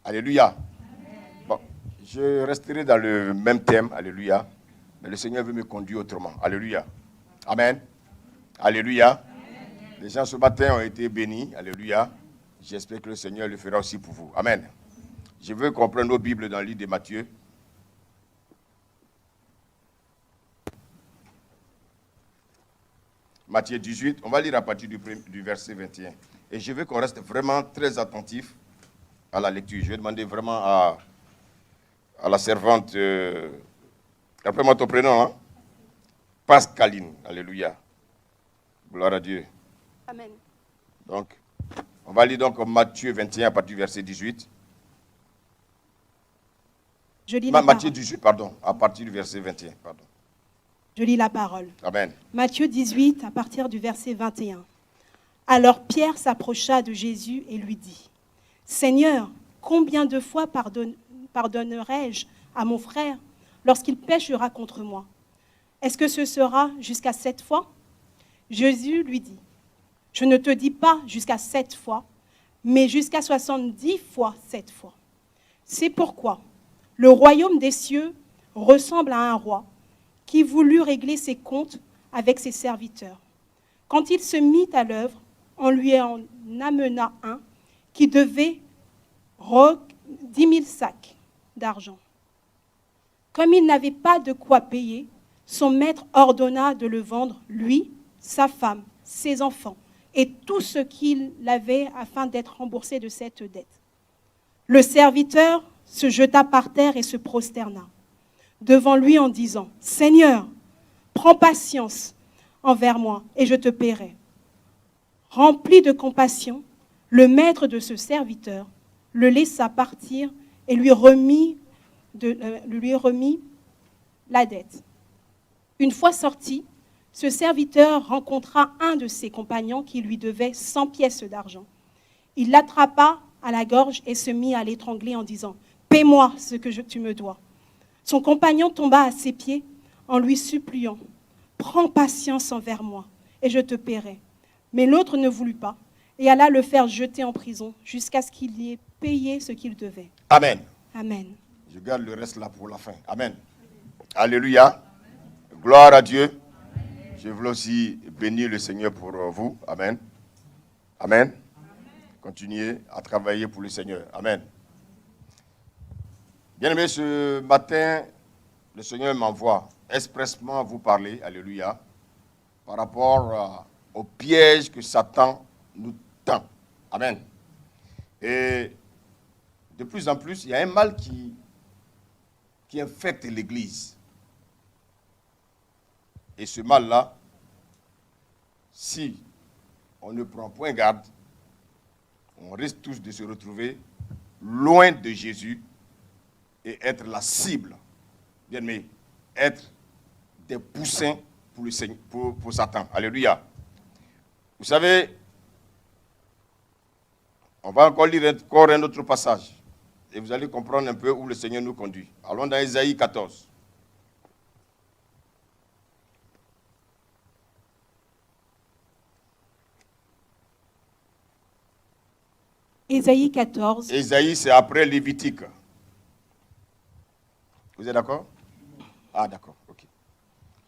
Alléluia. Bon, je resterai dans le même thème, alléluia, mais le Seigneur veut me conduire autrement. Alléluia. Amen. Alléluia. Les gens ce matin ont été bénis, alléluia. J'espère que le Seigneur le fera aussi pour vous. Amen. Je veux qu'on prenne nos Bibles dans le livre de Matthieu. Matthieu 18, on va lire à partir du verset 21. Et je veux qu'on reste vraiment très attentif à la lecture. Je vais demander vraiment à la servante, rappelle-moi ton prénom, hein? Pascaline, alléluia. Gloire à Dieu. Amen. Donc, on va lire donc Matthieu 21 à partir du verset 18. Je lis Matthieu 18, pardon, à partir du verset 21, pardon. Je lis la parole. Amen. Matthieu 18, à partir du verset 21. Alors Pierre s'approcha de Jésus et lui dit, « Seigneur, combien de fois pardonnerai-je à mon frère lorsqu'il péchera contre moi? Est-ce que ce sera jusqu'à 7 fois ?» Jésus lui dit, « Je ne te dis pas jusqu'à 7 fois, mais jusqu'à 70 fois 7 fois. C'est pourquoi le royaume des cieux ressemble à un roi qui voulut régler ses comptes avec ses serviteurs. Quand il se mit à l'œuvre, on lui en amena un qui devait 10 000 sacs d'argent. Comme il n'avait pas de quoi payer, son maître ordonna de le vendre, lui, sa femme, ses enfants et tout ce qu'il avait afin d'être remboursé de cette dette. Le serviteur se jeta par terre et se prosterna devant lui en disant, « Seigneur, prends patience envers moi et je te paierai. » Rempli de compassion, le maître de ce serviteur le laissa partir et lui remit la dette. Une fois sorti, ce serviteur rencontra un de ses compagnons qui lui devait 100 pièces d'argent. Il l'attrapa à la gorge et se mit à l'étrangler en disant, « Paie-moi ce que tu me dois. » Son compagnon tomba à ses pieds en lui suppliant, « Prends patience envers moi et je te paierai. » Mais l'autre ne voulut pas et alla le faire jeter en prison jusqu'à ce qu'il y ait payé ce qu'il devait. Amen. Amen. Je garde le reste là pour la fin. Amen. Alléluia. Gloire à Dieu. Je veux aussi bénir le Seigneur pour vous. Amen. Amen. Continuez à travailler pour le Seigneur. Amen. Bien-aimés, ce matin, le Seigneur m'envoie expressement vous parler, alléluia, par rapport au piège que Satan nous tend. Amen. Et de plus en plus, il y a un mal qui infecte l'Église. Et ce mal-là, si on ne prend point garde, on risque tous de se retrouver loin de Jésus et être la cible, bien aimé, être des poussins pour Satan. Alléluia. Vous savez, on va encore lire encore un autre passage et vous allez comprendre un peu où le Seigneur nous conduit. Allons dans Ésaïe 14. Ésaïe 14. Ésaïe, c'est après Lévitique. Vous êtes d'accord? Ah, d'accord, ok.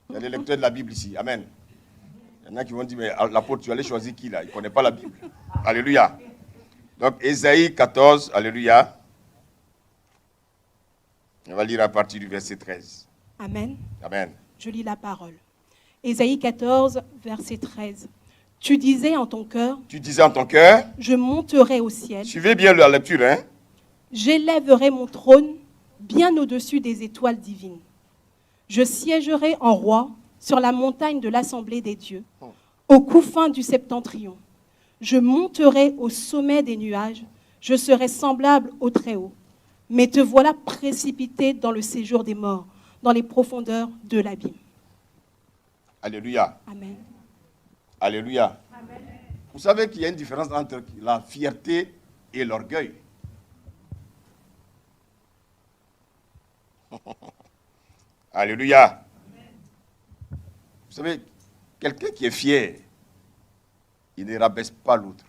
Il y a des lecteurs de la Bible ici. Amen. Il y en a qui vont dire, mais l'apôtre, tu allais choisir qui là? Il ne connaît pas la Bible. Alléluia. Donc, Ésaïe 14, alléluia. On va lire à partir du verset 13. Amen. Amen. Je lis la parole. Ésaïe 14, verset 13. Tu disais en ton cœur, je monterai au ciel. Suivez bien la lecture, hein. J'élèverai mon trône bien au-dessus des étoiles divines. Je siégerai en roi sur la montagne de l'assemblée des dieux, au couffin du septentrion. Je monterai au sommet des nuages, je serai semblable au Très-Haut. Mais te voilà précipité dans le séjour des morts, dans les profondeurs de l'abîme. Alléluia. Amen. Alléluia. Amen. Vous savez qu'il y a une différence entre la fierté et l'orgueil. Alléluia. Amen. Vous savez, quelqu'un qui est fier, il ne rabaisse pas l'autre.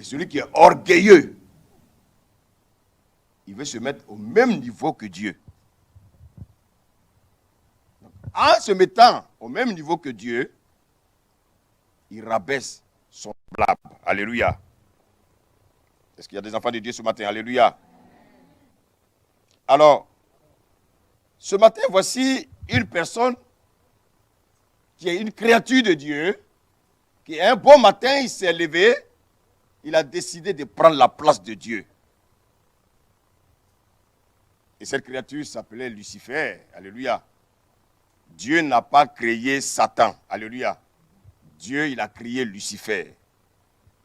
Mais celui qui est orgueilleux, il veut se mettre au même niveau que Dieu. Donc, en se mettant au même niveau que Dieu, il rabaisse son blâme. Alléluia. Est-ce qu'il y a des enfants de Dieu ce matin? Alléluia. Alors, ce matin, voici une personne qui est une créature de Dieu, qui un bon matin, il s'est levé, il a décidé de prendre la place de Dieu. Et cette créature s'appelait Lucifer. Alléluia. Dieu n'a pas créé Satan. Alléluia. Dieu, il a créé Lucifer.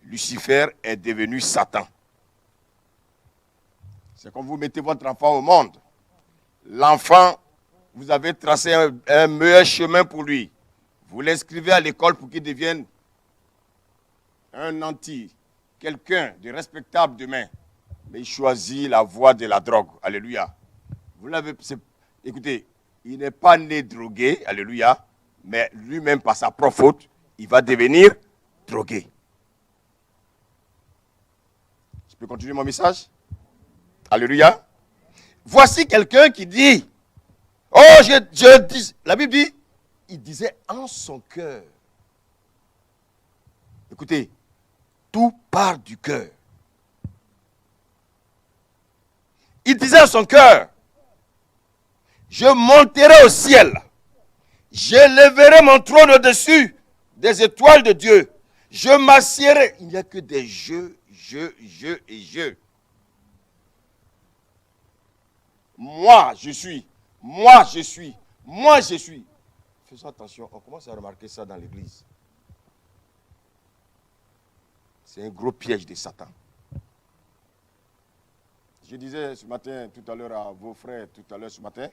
Lucifer est devenu Satan. C'est comme vous mettez votre enfant au monde. L'enfant, vous avez tracé un meilleur chemin pour lui. Vous l'inscrivez à l'école pour qu'il devienne un nanti, quelqu'un de respectable demain. Mais il choisit la voie de la drogue. Alléluia. Vous l'avez, écoutez, il n'est pas né drogué. Alléluia. Mais lui-même, par sa propre faute, il va devenir drogué. Je peux continuer mon message? Alléluia. Voici quelqu'un qui dit, oh, je dis, la Bible dit, il disait en son cœur. Écoutez, tout part du cœur. Il disait en son cœur, je monterai au ciel, j'élèverai mon trône au-dessus des étoiles de Dieu, je m'assiérai. Il n'y a que des je et je. Moi, je suis. Moi, je suis. Moi, je suis. Faisons attention, on commence à remarquer ça dans l'église. C'est un gros piège de Satan. Je disais ce matin, tout à l'heure à vos frères, tout à l'heure ce matin,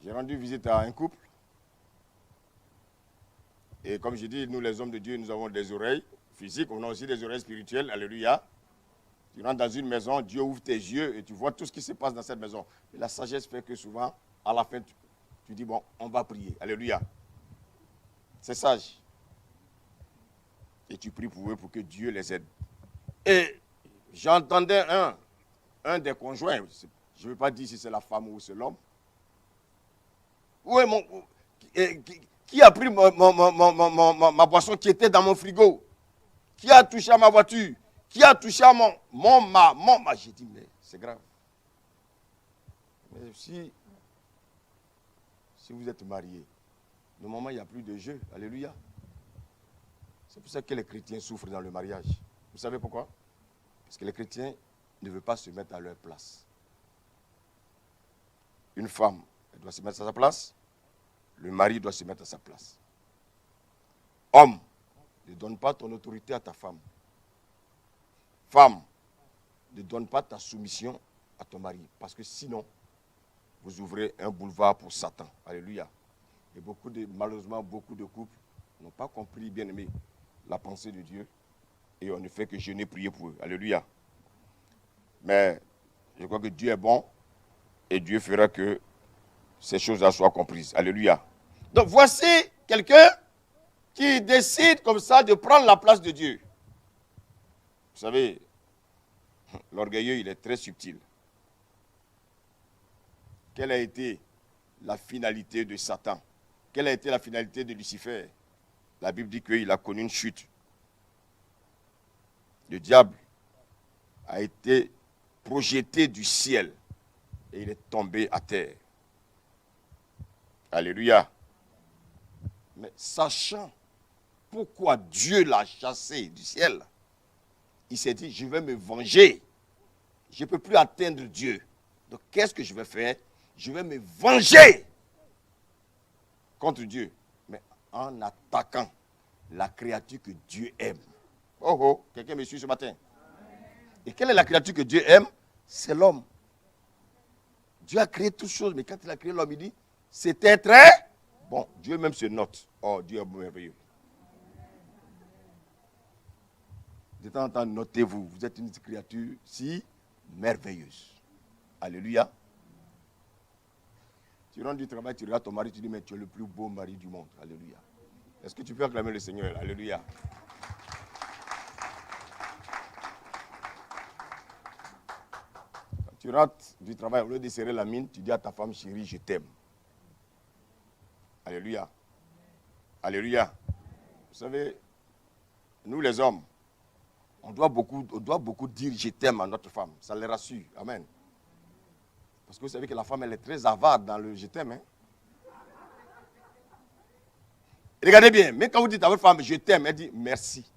j'ai rendu visite à un couple. Et comme je dis, nous les hommes de Dieu, nous avons des oreilles physiques, on a aussi des oreilles spirituelles. Alléluia. Tu rentres dans une maison, Dieu ouvre tes yeux et tu vois tout ce qui se passe dans cette maison. Et la sagesse fait que souvent, à la fin, tu dis, bon, on va prier. Alléluia. C'est sage. Et tu pries pour eux pour que Dieu les aide. Et j'entendais un des conjoints, je ne veux pas dire si c'est la femme ou c'est l'homme. Qui a pris ma boisson qui était dans mon frigo? Qui a touché à ma voiture? Qui a touché à ma. J'ai dit, mais c'est grave. Mais si vous êtes marié, normalement, il n'y a plus de jeu. Alléluia. C'est pour ça que les chrétiens souffrent dans le mariage. Vous savez pourquoi? Parce que les chrétiens ne veulent pas se mettre à leur place. Une femme, elle doit se mettre à sa place. Le mari doit se mettre à sa place. Homme, ne donne pas ton autorité à ta femme. Femme, ne donne pas ta soumission à ton mari. Parce que sinon, vous ouvrez un boulevard pour Satan. Alléluia. Et malheureusement, beaucoup de couples n'ont pas compris, bien aimé, la pensée de Dieu. Et on ne fait que jeûner, prier pour eux. Alléluia. Mais je crois que Dieu est bon. Et Dieu fera que ces choses-là soient comprises. Alléluia. Donc voici quelqu'un qui décide comme ça de prendre la place de Dieu. Vous savez, l'orgueilleux, il est très subtil. Quelle a été la finalité de Satan? Quelle a été la finalité de Lucifer? La Bible dit qu'il a connu une chute. Le diable a été projeté du ciel et il est tombé à terre. Alléluia. Mais sachant pourquoi Dieu l'a chassé du ciel, il s'est dit, je vais me venger. Je ne peux plus atteindre Dieu. Donc qu'est-ce que je vais faire? Je vais me venger contre Dieu. Mais en attaquant la créature que Dieu aime. Oh oh, quelqu'un me suit ce matin? Et quelle est la créature que Dieu aime? C'est l'homme. Dieu a créé toutes choses, mais quand il a créé l'homme, il dit, c'était très bon. Dieu même se note. Oh, Dieu est merveilleux. De temps en temps, notez-vous, vous êtes une créature si merveilleuse. Alléluia. Tu rentres du travail, tu regardes ton mari, tu dis, mais tu es le plus beau mari du monde. Alléluia. Est-ce que tu peux acclamer le Seigneur? Alléluia. Tu rentres du travail, au lieu de serrer la mine, tu dis à ta femme, chérie, je t'aime. Alléluia. Alléluia. Vous savez, nous les hommes, on doit beaucoup dire je t'aime à notre femme. Ça les rassure. Amen. Parce que vous savez que la femme, elle est très avare dans le je t'aime. Hein? Regardez bien, mais quand vous dites à votre femme je t'aime, elle dit merci.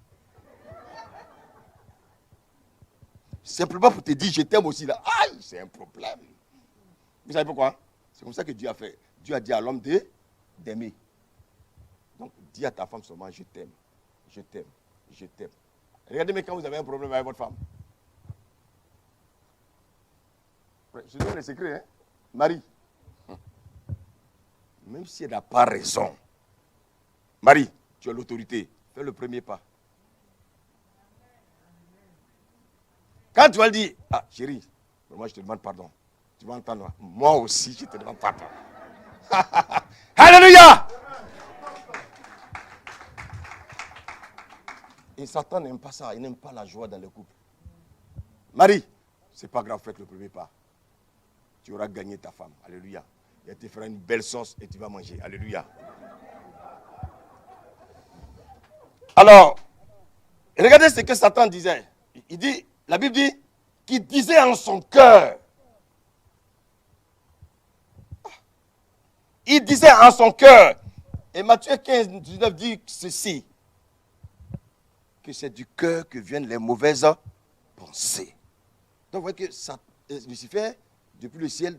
Simplement pour te dire je t'aime aussi, là, aïe, c'est un problème. Vous savez pourquoi? C'est comme ça que Dieu a fait. Dieu a dit à l'homme d'aimer. Donc, dis à ta femme seulement je t'aime, je t'aime, je t'aime. Regardez, mais quand vous avez un problème avec votre femme, je donne les secrets, hein? Marie, même si elle n'a pas raison, Marie, tu as l'autorité, fais le premier pas. Quand tu vas le dire, ah chérie, moi je te demande pardon, tu vas entendre, moi aussi je te demande pardon. Alléluia! Et Satan n'aime pas ça, il n'aime pas la joie dans le couple. Marie, c'est pas grave, fais le premier pas. Tu auras gagné ta femme. Alléluia. Et elle te fera une belle sauce et tu vas manger. Alléluia. Alors, regardez ce que Satan disait. Il dit, la Bible dit, qu'il disait en son cœur. Il disait en son cœur. Et Matthieu 15, 19 dit ceci. Que c'est du cœur que viennent les mauvaises pensées. Donc vous voyez que Lucifer, depuis le ciel,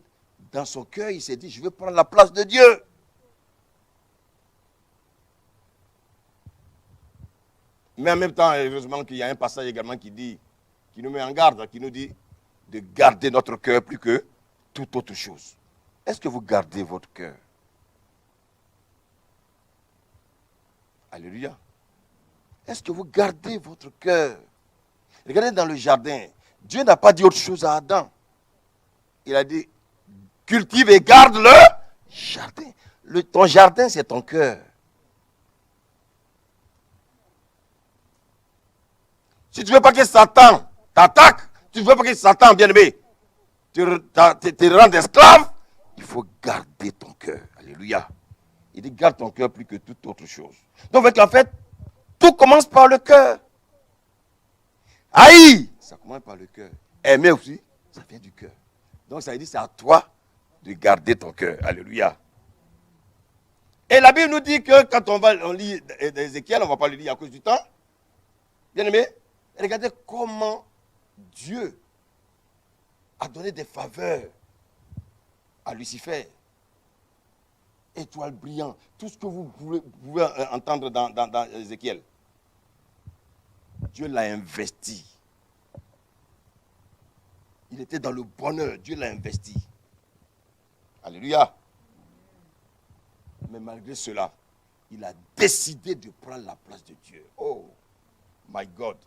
dans son cœur, il s'est dit, je vais prendre la place de Dieu. Mais en même temps, heureusement qu'il y a un passage également qui nous met en garde, qui nous dit de garder notre cœur plus que toute autre chose. Est-ce que vous gardez votre cœur? Alléluia. Est-ce que vous gardez votre cœur? Regardez dans le jardin. Dieu n'a pas dit autre chose à Adam. Il a dit, cultive et garde le jardin. Ton jardin, c'est ton cœur. Si tu ne veux pas que Satan t'attaque, tu ne veux pas que Satan, bien-aimé, te rende esclave, il faut garder ton cœur. Alléluia. Il dit, garde ton cœur plus que toute autre chose. Donc, en fait, tout commence par le cœur. Haïr, ça commence par le cœur. Aimer aussi, ça vient du cœur. Donc ça veut dire c'est à toi de garder ton cœur. Alléluia. Et la Bible nous dit que quand on lit Ézéchiel, on ne va pas le lire à cause du temps. Bien aimé, regardez comment Dieu a donné des faveurs à Lucifer. Étoile brillante, tout ce que vous pouvez entendre dans Ézéchiel. Dieu l'a investi. Il était dans le bonheur, Dieu l'a investi. Alléluia. Mais malgré cela, il a décidé de prendre la place de Dieu. Oh, my God.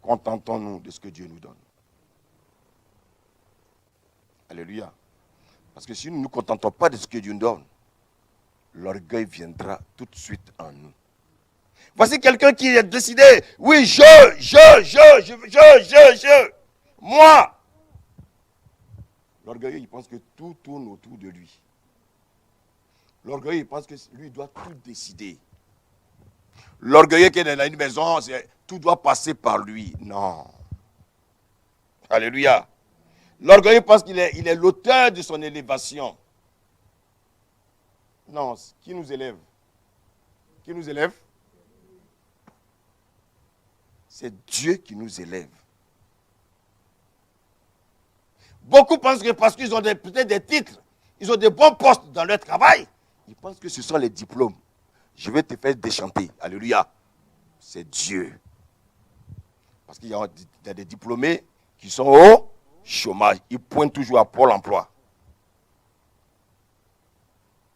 Contentons-nous de ce que Dieu nous donne. Alléluia. Parce que si nous ne nous contentons pas de ce que Dieu nous donne, l'orgueil viendra tout de suite en nous. Voici quelqu'un qui a décidé, oui, moi. L'orgueilleux, il pense que tout tourne autour de lui. L'orgueilleux, il pense que lui doit tout décider. L'orgueilleux qui est dans une maison, tout doit passer par lui. Non. Alléluia. L'orgueilleux pense qu'il est l'auteur de son élévation. Non, qui nous élève? Qui nous élève? C'est Dieu qui nous élève. Beaucoup pensent que parce qu'ils ont peut-être des titres, ils ont des bons postes dans leur travail, ils pensent que ce sont les diplômes. Je vais te faire déchanter. Alléluia. C'est Dieu. Parce qu'il y a des diplômés qui sont au chômage. Ils pointent toujours à Pôle emploi.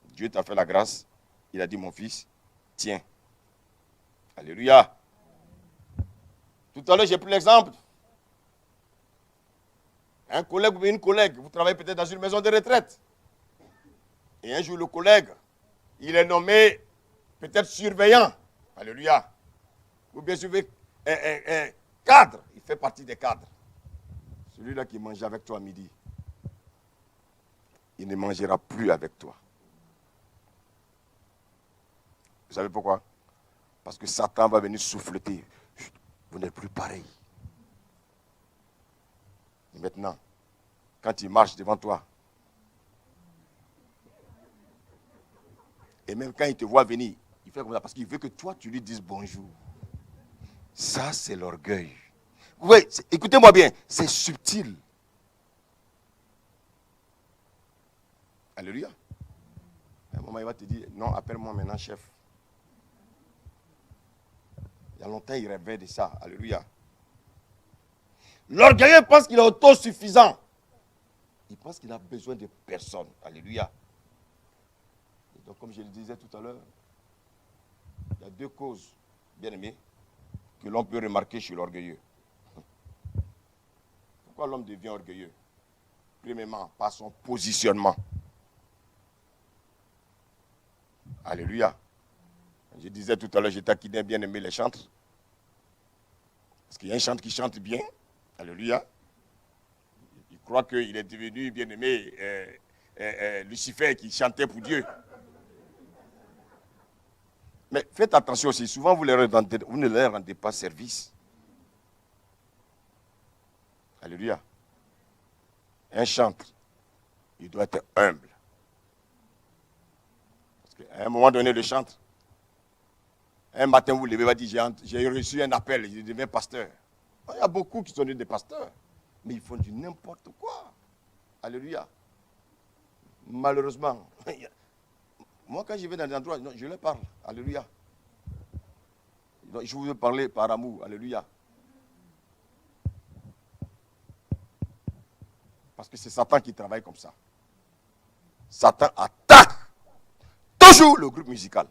Dieu t'a fait la grâce. Il a dit, mon fils, tiens. Alléluia. Tout à l'heure, j'ai pris l'exemple. Un collègue ou une collègue, vous travaillez peut-être dans une maison de retraite. Et un jour, le collègue, il est nommé peut-être surveillant. Alléluia. Ou bien cadre, il fait partie des cadres. Celui-là qui mangeait avec toi à midi, il ne mangera plus avec toi. Vous savez pourquoi? Parce que Satan va venir souffleter. Vous n'êtes plus pareil. Et maintenant, quand il marche devant toi, et même quand il te voit venir, il fait comme ça parce qu'il veut que toi, tu lui dises bonjour. Ça, c'est l'orgueil. Oui, écoutez-moi bien, c'est subtil. Alléluia. À un moment, il va te dire, non, appelle-moi maintenant chef. Il y a longtemps, il rêvait de ça. Alléluia. L'orgueilleux pense qu'il est autosuffisant. Il pense qu'il n'a besoin de personne. Alléluia. Et donc, comme je le disais tout à l'heure, il y a deux causes, bien aimées, que l'on peut remarquer chez l'orgueilleux. Pourquoi l'homme devient orgueilleux? Premièrement, par son positionnement. Alléluia. Je disais tout à l'heure, je taquinais bien aimé les chantres. Parce qu'il y a un chantre qui chante bien. Alléluia. Il croit qu'il est devenu bien aimé Lucifer qui chantait pour Dieu. Mais faites attention aussi, souvent vous ne leur rendez pas service. Alléluia. Un chantre, il doit être humble. Parce qu'à un moment donné, le chantre, un matin, vous levez, va dire, j'ai reçu un appel, je deviens pasteur. Il y a beaucoup qui sont des pasteurs, mais ils font du n'importe quoi. Alléluia. Malheureusement, moi quand je vais dans des endroits, je leur parle. Alléluia. Je vous veux parler par amour. Alléluia. Parce que c'est Satan qui travaille comme ça. Satan attaque toujours le groupe musical.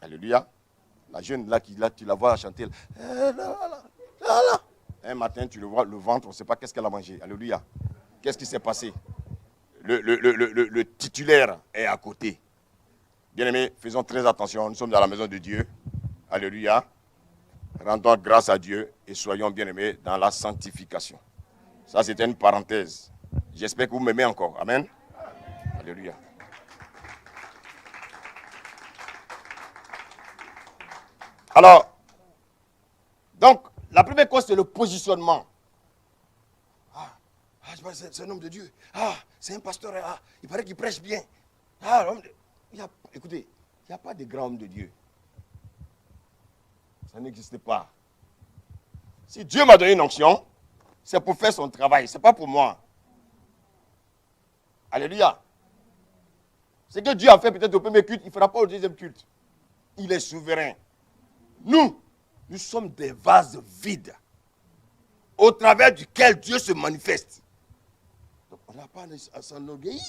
Alléluia. La jeune là, tu la vois chanter. Un matin, tu le vois, le ventre, on ne sait pas qu'est-ce qu'elle a mangé. Alléluia. Qu'est-ce qui s'est passé? Le titulaire est à côté. Bien-aimés, faisons très attention. Nous sommes dans la maison de Dieu. Alléluia. Rendons grâce à Dieu et soyons bien-aimés dans la sanctification. Ça, c'était une parenthèse. J'espère que vous m'aimez encore. Amen. Alléluia. Alors, donc, la première cause, c'est le positionnement. C'est un homme de Dieu. C'est un pasteur. Il paraît qu'il prêche bien. Écoutez, il n'y a pas de grand homme de Dieu. Ça n'existe pas. Si Dieu m'a donné une onction, c'est pour faire son travail. Ce n'est pas pour moi. Alléluia. Ce que Dieu a fait peut-être au premier culte, il ne fera pas au deuxième culte. Il est souverain. Nous sommes des vases vides au travers duquel Dieu se manifeste. Donc on n'a pas à s'enorgueillir.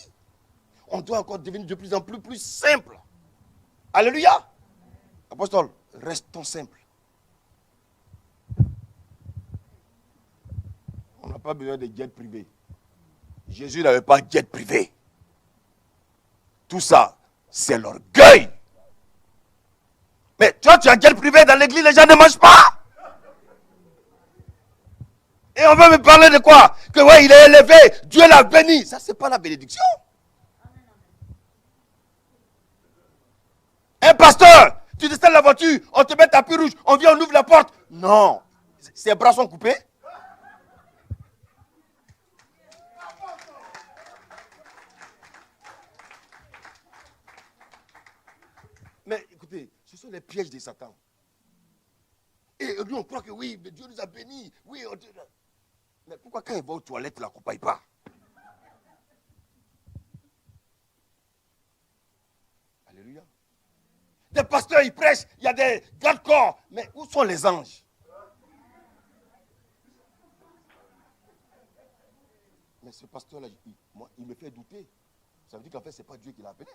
On doit encore devenir de plus en plus simple. Alléluia. Apostole, restons simples. On n'a pas besoin de jet privé. Jésus n'avait pas de jet privé. Tout ça, c'est l'orgueil. Mais toi, tu as un jet privé dans l'église, les gens ne mangent pas. Et on veut me parler de quoi? Que ouais, il est élevé, Dieu l'a béni. Ça, c'est pas la bénédiction. Un pasteur, tu descends la voiture, on te met tapis rouge, on vient, on ouvre la porte. Non, ses bras sont coupés. Mais écoutez, ce sont les pièges de Satan. Et nous, on croit que oui, Dieu nous a bénis. Oui, mais pourquoi quand il va aux toilettes, il ne l'accompagne pas? Alléluia. Des pasteurs, ils prêchent, il y a des gardes-corps. Mais où sont les anges? Mais ce pasteur-là, il me fait douter. Ça veut dire qu'en fait, ce n'est pas Dieu qui l'a appelé.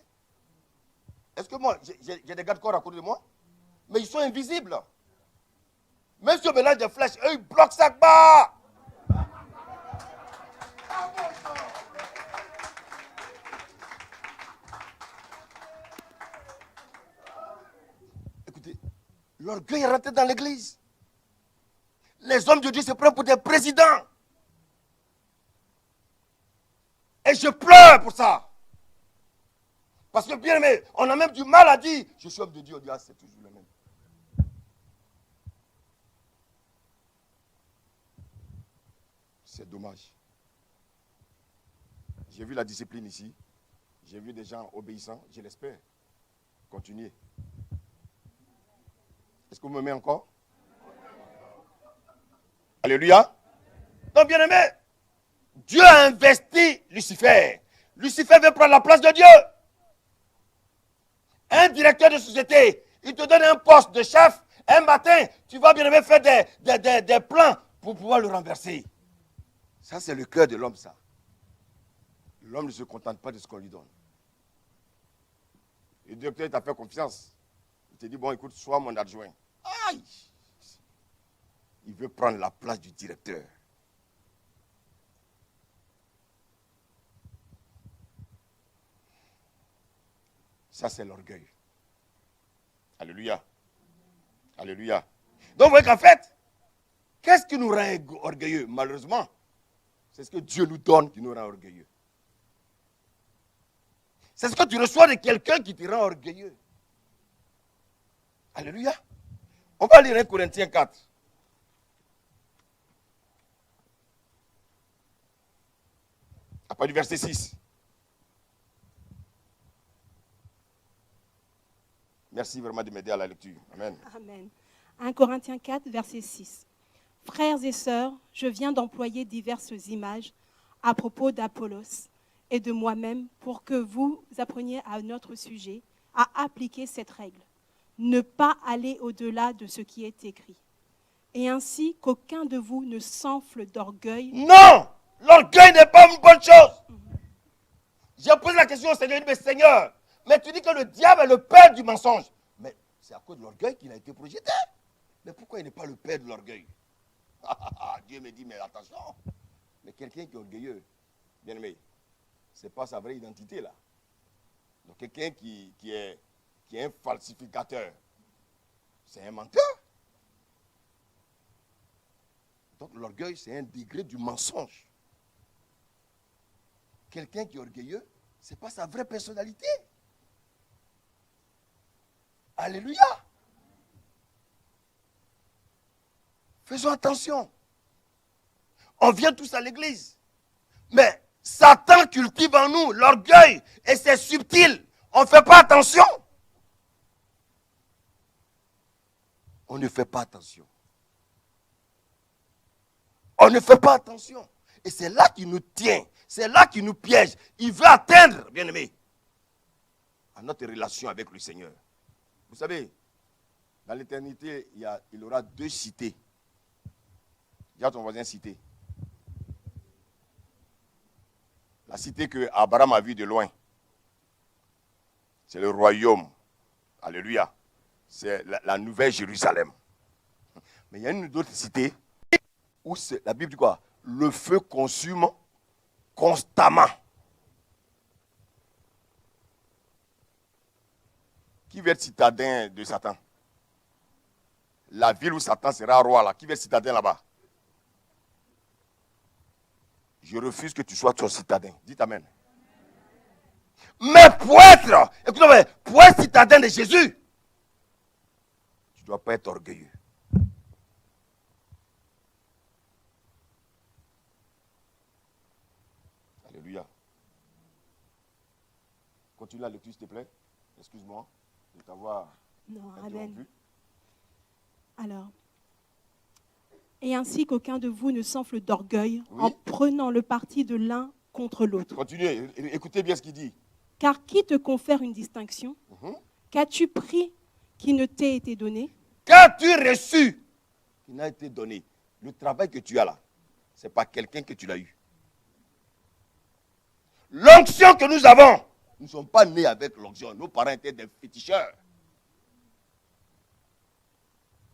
Est-ce que moi, j'ai des gardes-corps à côté de moi? Mais ils sont invisibles. Même si on mélange des flèches, eux, ils bloquent ça bas. Écoutez, L'orgueil est rentré dans l'église. Les hommes de Dieu se prennent pour des présidents. Et je pleure pour ça. Parce que bien aimé, on a même du mal à dire, je suis homme de Dieu. On dit, ah, c'est toujours le même. C'est dommage. J'ai vu la discipline ici. J'ai vu des gens obéissants. Je l'espère. Continuez. Est-ce que vous me mettez encore? Alléluia. Donc, bien aimé, Dieu a investi Lucifer. Lucifer veut prendre la place de Dieu. Un directeur de société, il te donne un poste de chef. Un matin, tu vas bien aimé faire des plans pour pouvoir le renverser. Ça, c'est le cœur de l'homme, ça. L'homme ne se contente pas de ce qu'on lui donne. Le directeur t'a fait confiance. Il te dit, bon, écoute, sois mon adjoint. Aïe! Il veut prendre la place du directeur. Ça, c'est l'orgueil. Alléluia. Alléluia. Donc, vous voyez qu'en fait, qu'est-ce qui nous rend orgueilleux? Malheureusement, c'est ce que Dieu nous donne qui nous rend orgueilleux. C'est ce que tu reçois de quelqu'un qui te rend orgueilleux. Alléluia. On va lire 1 Corinthiens 4. À partir du verset 6. Merci vraiment de m'aider à la lecture. Amen. Amen. 1 Corinthiens 4, verset 6. Frères et sœurs, je viens d'employer diverses images à propos d'Apollos et de moi-même pour que vous appreniez à notre sujet à appliquer cette règle. Ne pas aller au-delà de ce qui est écrit. Et ainsi qu'aucun de vous ne s'enfle d'orgueil. Non! L'orgueil n'est pas une bonne chose. J'ai posé la question au Seigneur, mais Seigneur, mais tu dis que le diable est le père du mensonge. Mais c'est à cause de l'orgueil qu'il a été projeté. Mais pourquoi il n'est pas le père de l'orgueil? Dieu me dit, mais attention. Mais quelqu'un qui est orgueilleux, bien aimé, ce n'est pas sa vraie identité là. Donc quelqu'un qui est un falsificateur, c'est un menteur. Donc l'orgueil, c'est un degré du mensonge. Quelqu'un qui est orgueilleux, ce n'est pas sa vraie personnalité. Alléluia. Faisons attention. On vient tous à l'église. Mais Satan cultive en nous l'orgueil et c'est subtil. On ne fait pas attention. On ne fait pas attention. On ne fait pas attention. Et c'est là qu'il nous tient. C'est là qu'il nous piège. Il veut atteindre, bien aimé, à notre relation avec le Seigneur. Vous savez, dans l'éternité, il y aura deux cités. Dis à ton voisin cité. La cité que Abraham a vue de loin, c'est le royaume. Alléluia. C'est la nouvelle Jérusalem. Mais il y a une autre cité où la Bible dit quoi? Le feu consume constamment. Qui va être citadin de Satan? La ville où Satan sera roi, là. Qui va être citadin là-bas? Je refuse que tu sois ton citadin. Dites amen. Mais pour être, écoutez, pour être citadin de Jésus, tu ne dois pas être orgueilleux. Alléluia. Continue la lecture, s'il te plaît. Excuse-moi de t'avoir interrompu. Alors, et ainsi qu'aucun de vous ne s'enfle d'orgueil en prenant le parti de l'un contre l'autre. Continuez, écoutez bien ce qu'il dit. Car qui te confère une distinction? Qu'as-tu pris qui ne t'ait été donné? Qu'as-tu reçu qui n'a été donné? Le travail que tu as là, ce n'est pas quelqu'un que tu l'as eu. L'onction que nous avons, nous ne sommes pas nés avec l'onction. Nos parents étaient des féticheurs.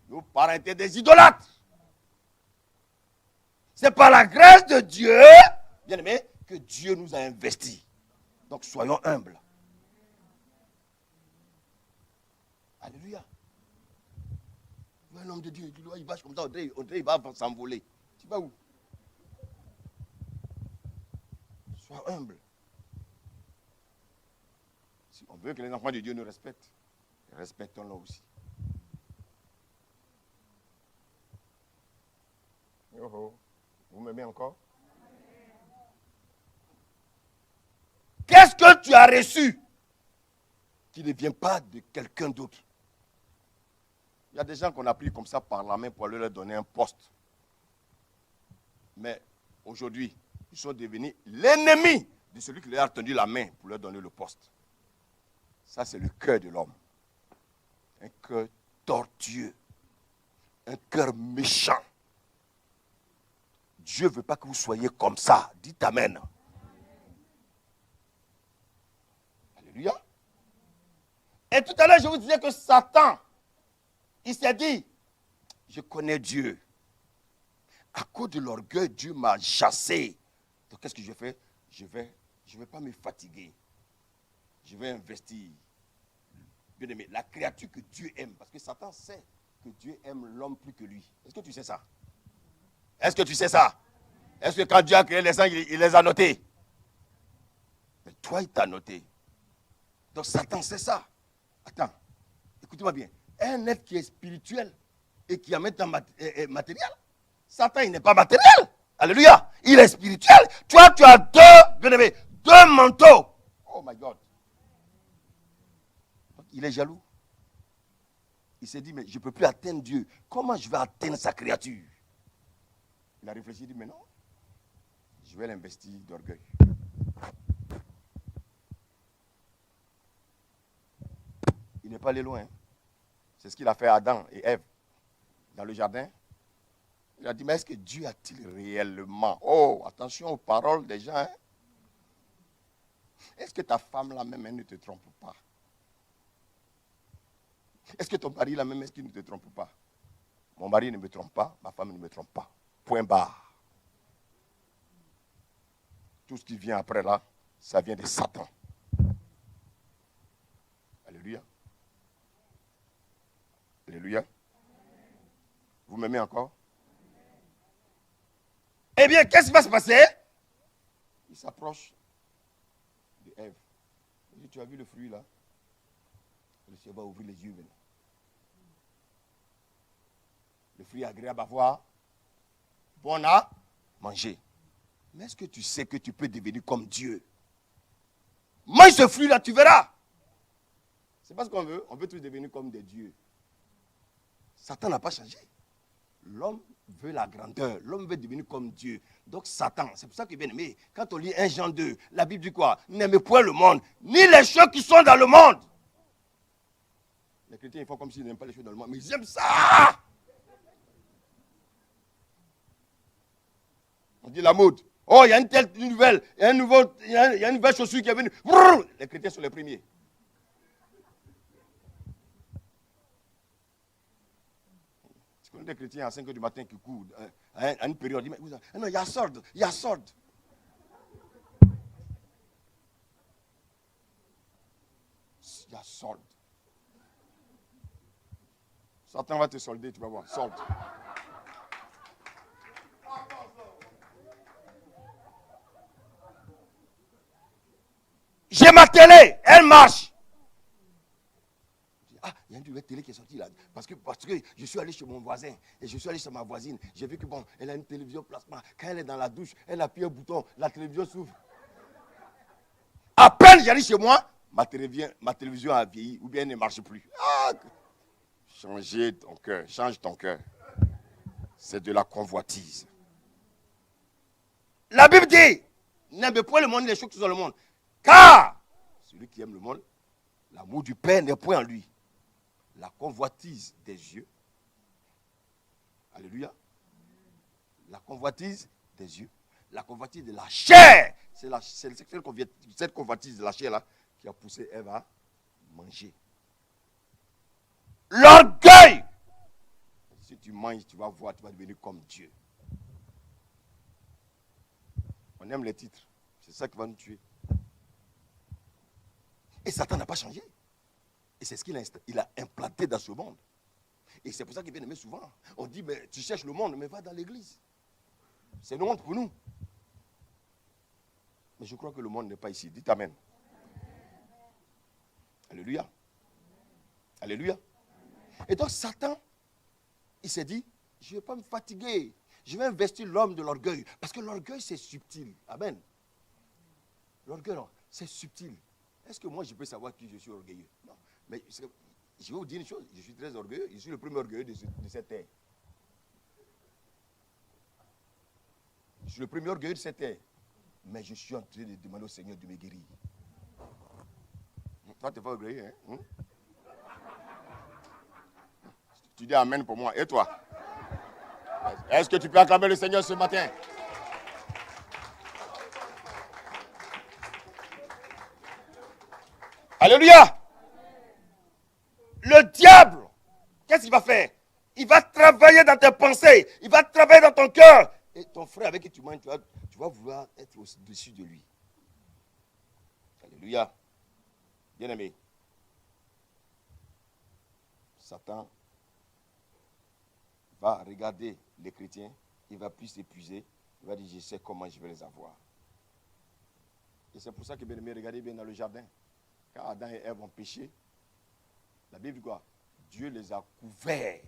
Nos parents étaient des idolâtres. C'est par la grâce de Dieu, bien aimé, que Dieu nous a investis. Donc soyons humbles. Alléluia. vois un homme de Dieu, il marche comme ça, on dirait il va s'envoler. Tu vas où? Sois humble. Si on veut que les enfants de Dieu nous respectent, respectons-le aussi. Oh, vous m'aimez encore? Qu'est-ce que tu as reçu qui ne vient pas de quelqu'un d'autre? Il y a des gens qu'on a pris comme ça par la main pour aller leur donner un poste. Mais aujourd'hui, ils sont devenus l'ennemi de celui qui leur a tendu la main pour leur donner le poste. Ça, c'est le cœur de l'homme. Un cœur tortueux. Un cœur méchant. Dieu ne veut pas que vous soyez comme ça. Dites Amen. Alléluia. Et tout à l'heure, je vous disais que Satan, il s'est dit, je connais Dieu. À cause de l'orgueil, Dieu m'a chassé. Donc qu'est-ce que je fais? Je vais pas me fatiguer. Je vais investir. Bien aimé, la créature que Dieu aime. Parce que Satan sait que Dieu aime l'homme plus que lui. Est-ce que tu sais ça? Est-ce que tu sais ça? Est-ce que quand Dieu a créé les anges, il les a notés? Mais toi, il t'a noté. Donc Satan sait ça. Attends, écoutez-moi bien. Un être qui est spirituel et qui a même matériel, Satan, il n'est pas matériel. Alléluia. Il est spirituel. Toi, tu as deux manteaux. Oh my God. Donc, il est jaloux. Il s'est dit, mais je ne peux plus atteindre Dieu. Comment je vais atteindre sa créature? Il a réfléchi, il dit, mais non. Je vais l'investir d'orgueil. Il n'est pas allé loin. C'est ce qu'il a fait à Adam et Ève dans le jardin. Il a dit, mais est-ce que Dieu a-t-il réellement... Oh, attention aux paroles des gens. Hein? Est-ce que ta femme, la même, elle ne te trompe pas? Est-ce que ton mari, la même, est-ce qu'il ne te trompe pas? Mon mari ne me trompe pas, ma femme ne me trompe pas. Point barre. Tout ce qui vient après là, ça vient de Satan. Alléluia. Alléluia. Vous m'aimez encore? Eh bien, qu'est-ce qui va se passer? Il s'approche de Ève. Il dit, tu as vu le fruit là? Le Seigneur va ouvrir les yeux maintenant. Le fruit est agréable à voir, bon à manger. Mais est-ce que tu sais que tu peux devenir comme Dieu? Mange ce fruit là, tu verras. C'est pas ce qu'on veut. On veut tous devenir comme des dieux. Satan n'a pas changé. L'homme veut la grandeur. L'homme veut devenir comme Dieu. Donc Satan, c'est pour ça que bien aimé, quand on lit 1 Jean 2, la Bible dit quoi? N'aimez point le monde, ni les choses qui sont dans le monde. Les chrétiens, ils font comme s'ils n'aiment pas les choses dans le monde, mais ils aiment ça. On dit la mode. Oh, il y a une telle nouvelle, il y a une nouvelle chaussure qui est venue. Les chrétiens sont les premiers. Tu connais des chrétiens à 5 h du matin qui courent à une période. Ils disent, non, il y a sorde, il y a sorde. Il y a solde. Satan va te solder, tu vas voir. Solde. J'ai ma télé, elle marche. Ah, il y a une nouvelle télé qui est sortie là. Parce que je suis allé chez mon voisin et je suis allé chez ma voisine. J'ai vu que bon, elle a une télévision plasma. Quand elle est dans la douche, elle appuie un bouton, la télévision s'ouvre. À peine j'arrive chez moi, ma télévision a vieilli ou bien elle ne marche plus. Ah, change ton cœur. C'est de la convoitise. La Bible dit, n'aimez point le monde, les choses qui sont dans le monde. Car celui qui aime le monde, l'amour du Père n'est point en lui. La convoitise des yeux. Alléluia. La convoitise des yeux. La convoitise de la chair. C'est cette convoitise de la chair là qui a poussé Ève à manger. L'orgueil. Si tu manges, tu vas voir, tu vas devenir comme Dieu. On aime les titres. C'est ça qui va nous tuer. Et Satan n'a pas changé. Et c'est ce qu'il a implanté dans ce monde. Et c'est pour ça que, bien aimé, souvent, on dit, mais tu cherches le monde, mais va dans l'église. C'est une honte pour nous. Mais je crois que le monde n'est pas ici. Dites amen. Alléluia. Alléluia. Et donc Satan, il s'est dit, je ne vais pas me fatiguer. Je vais investir l'homme de l'orgueil. Parce que l'orgueil, c'est subtil. Amen. L'orgueil, non, c'est subtil. Est-ce que moi, je peux savoir qui je suis orgueilleux? Non. Mais je vais vous dire une chose. Je suis très orgueilleux. Je suis le premier orgueilleux de cette terre. Je suis le premier orgueilleux de cette terre. Mais je suis en train de demander au Seigneur de me guérir. Toi, tu n'es pas orgueilleux, hein? Tu dis amen pour moi. Et toi? Est-ce que tu peux acclamer le Seigneur ce matin? Alléluia! Le diable, qu'est-ce qu'il va faire? Il va travailler dans tes pensées. Il va travailler dans ton cœur. Et ton frère avec qui tu manges, tu vas vouloir être au-dessus de lui. Alléluia. Bien-aimé. Satan va regarder les chrétiens, il va plus s'épuiser, il va dire, je sais comment je vais les avoir. Et c'est pour ça que, bien aimé, regardez bien dans le jardin. Quand Adam et Ève ont péché, la Bible dit quoi? Dieu les a couverts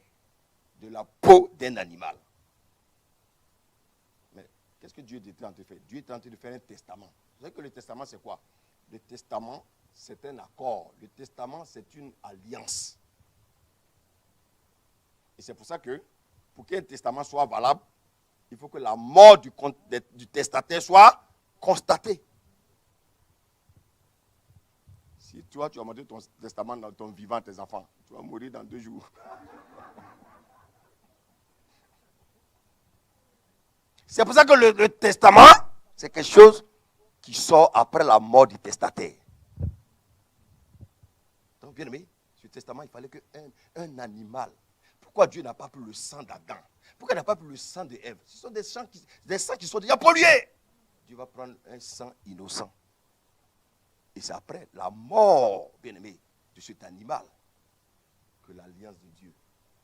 de la peau d'un animal. Mais qu'est-ce que Dieu était en train de faire? Dieu était en train de faire un testament. Vous savez que le testament, c'est quoi? Le testament, c'est un accord. Le testament, c'est une alliance. Et c'est pour ça que, pour qu'un testament soit valable, il faut que la mort du testataire soit constatée. Si toi, tu as montré ton testament dans ton vivant à tes enfants, tu vas mourir dans 2 jours. C'est pour ça que le testament, c'est quelque chose qui sort après la mort du testataire. Donc, bien aimé, ce testament, il fallait qu'un animal. Pourquoi Dieu n'a pas pris le sang d'Adam? Pourquoi il n'a pas pris le sang d'Ève? Ce sont des sangs qui sont déjà pollués. Dieu va prendre un sang innocent. Et c'est après la mort, bien aimé, de cet animal que l'alliance de Dieu,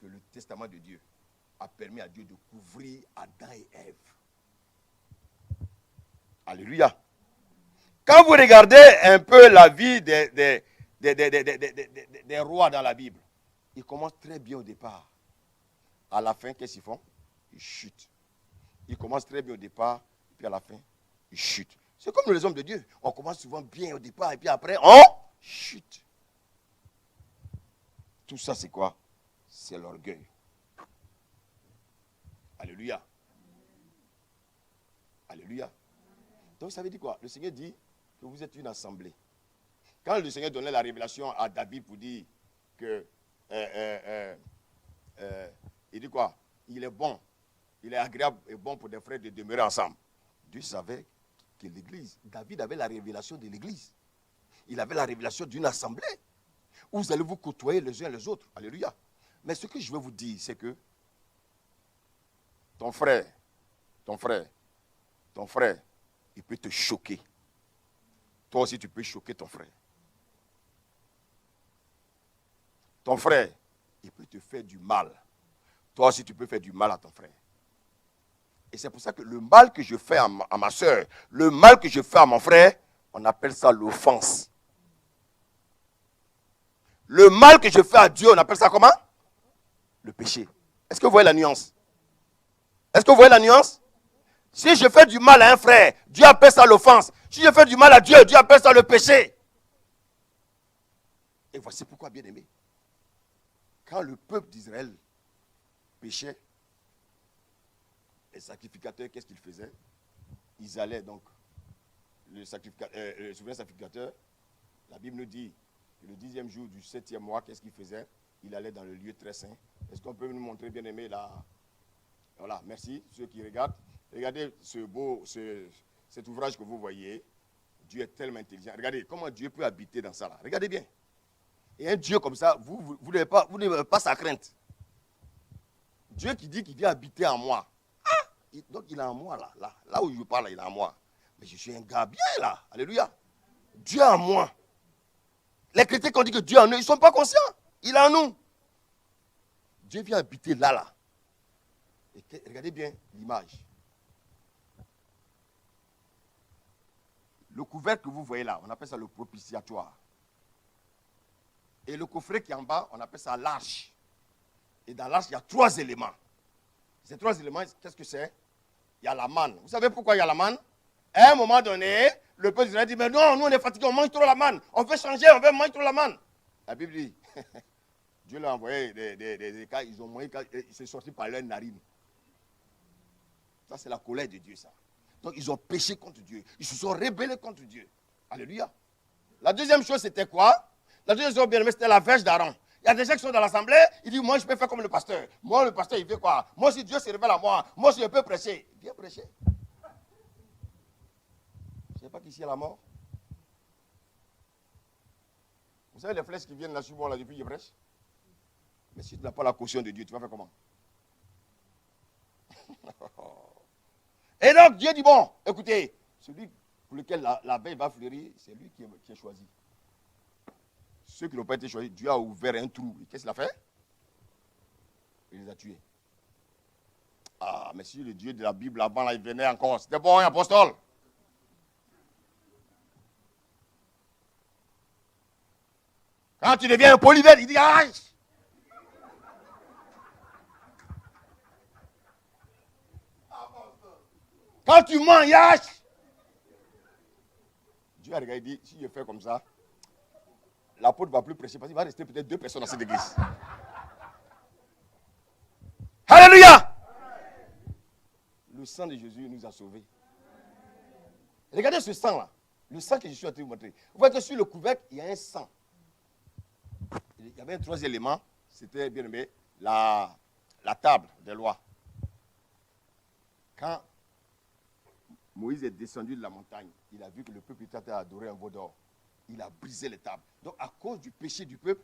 que le testament de Dieu a permis à Dieu de couvrir Adam et Ève. Alléluia. Quand vous regardez un peu la vie des rois dans la Bible, ils commencent très bien au départ. À la fin, qu'est-ce qu'ils font? Ils chutent. Ils commencent très bien au départ, puis à la fin, ils chutent. C'est comme les hommes de Dieu. On commence souvent bien au départ, et puis après, on chute. Tout ça, c'est quoi? C'est l'orgueil. Alléluia. Alléluia. Donc, ça veut dire quoi? Le Seigneur dit que vous êtes une assemblée. Quand le Seigneur donnait la révélation à David pour dire que il dit quoi? Il est bon, il est agréable et bon pour des frères de demeurer ensemble. Dieu savait que l'église, David avait la révélation de l'église. Il avait la révélation d'une assemblée où vous allez vous côtoyer les uns les autres. Alléluia. Mais ce que je veux vous dire, c'est que ton frère, il peut te choquer. Toi aussi, tu peux choquer ton frère. Ton frère, il peut te faire du mal. Toi aussi, tu peux faire du mal à ton frère. Et c'est pour ça que le mal que je fais à ma soeur, le mal que je fais à mon frère, on appelle ça l'offense. Le mal que je fais à Dieu, on appelle ça comment? Le péché. Est-ce que vous voyez la nuance? Est-ce que vous voyez la nuance? Si je fais du mal à un frère, Dieu appelle ça l'offense. Si je fais du mal à Dieu, Dieu appelle ça le péché. Et voici pourquoi, bien aimé, quand le peuple d'Israël péchait, les sacrificateurs, qu'est-ce qu'ils faisaient? Ils allaient donc, le souverain sacrificateur, la Bible nous dit que le 10e jour du 7e mois, qu'est-ce qu'il faisait? Il allait dans le lieu très saint. Est-ce qu'on peut nous montrer, bien aimé, là? Voilà, merci, ceux qui regardent. Regardez cet ouvrage que vous voyez. Dieu est tellement intelligent. Regardez comment Dieu peut habiter dans ça là. Regardez bien. Et un Dieu comme ça, vous n'avez pas sa crainte. Dieu qui dit qu'il vient habiter en moi. Donc il est en moi là où je parle, il est en moi. Mais je suis un gars bien là, alléluia. Dieu en moi. Les chrétiens qui ont dit que Dieu en eux, ils ne sont pas conscients. Il est en nous. Dieu vient habiter là. Et regardez bien l'image. Le couvercle que vous voyez là, on appelle ça le propitiatoire. Et le coffret qui est en bas, on appelle ça l'arche. Et dans l'arche, il y a 3 éléments. Ces 3 éléments, qu'est-ce que c'est? Il y a la manne. Vous savez pourquoi il y a la manne? À un moment donné, le peuple d'Israël dit, mais non, nous on est fatigués, on mange trop la manne. On veut changer, on veut manger trop la manne. La Bible dit, Dieu leur a envoyé des cas, ils ont mangé, ils sont sortis par leurs narines. Ça, c'est la colère de Dieu, ça. Donc, ils ont péché contre Dieu. Ils se sont rébellés contre Dieu. Alléluia. La deuxième chose, c'était quoi? La deuxième chose, bien aimé, c'était la verge d'Aaron. Il y a des gens qui sont dans l'assemblée, ils disent, moi, je peux faire comme le pasteur. Moi, le pasteur, il fait quoi? Moi, si Dieu se révèle à moi, moi, si je peux prêcher. Viens prêcher. Je ne sais pas qu'ici, il y a la mort. Vous savez, les flèches qui viennent là, souvent, là, depuis que je prêche. Mais si tu n'as pas la caution de Dieu, tu vas faire comment? Et donc, Dieu dit, bon, écoutez, celui pour lequel l'abeille va fleurir, c'est lui qui est choisi. Ceux qui n'ont pas été choisis, Dieu a ouvert un trou. Et qu'est-ce qu'il a fait? Il les a tués. Ah, mais si le Dieu de la Bible, là-bas, là, il venait encore. C'était bon, hein, apostole? Quand tu deviens un polyvèle, il dit, aïe! Quand tu mens, yach! Dieu a regardé, il dit, si je fais comme ça, l'apôtre ne va plus prêcher parce qu'il va rester peut-être 2 personnes dans cette église. Alléluia! Le sang de Jésus nous a sauvés. Regardez ce sang-là. Le sang que je suis en train de vous montrer. Vous voyez que sur le couvercle, il y a un sang. Il y avait un 3e élément, c'était bien aimé, la table des lois. Quand Moïse est descendu de la montagne, il a vu que le peuple était adoré un veau d'or. Il a brisé les tables. Donc, à cause du péché du peuple,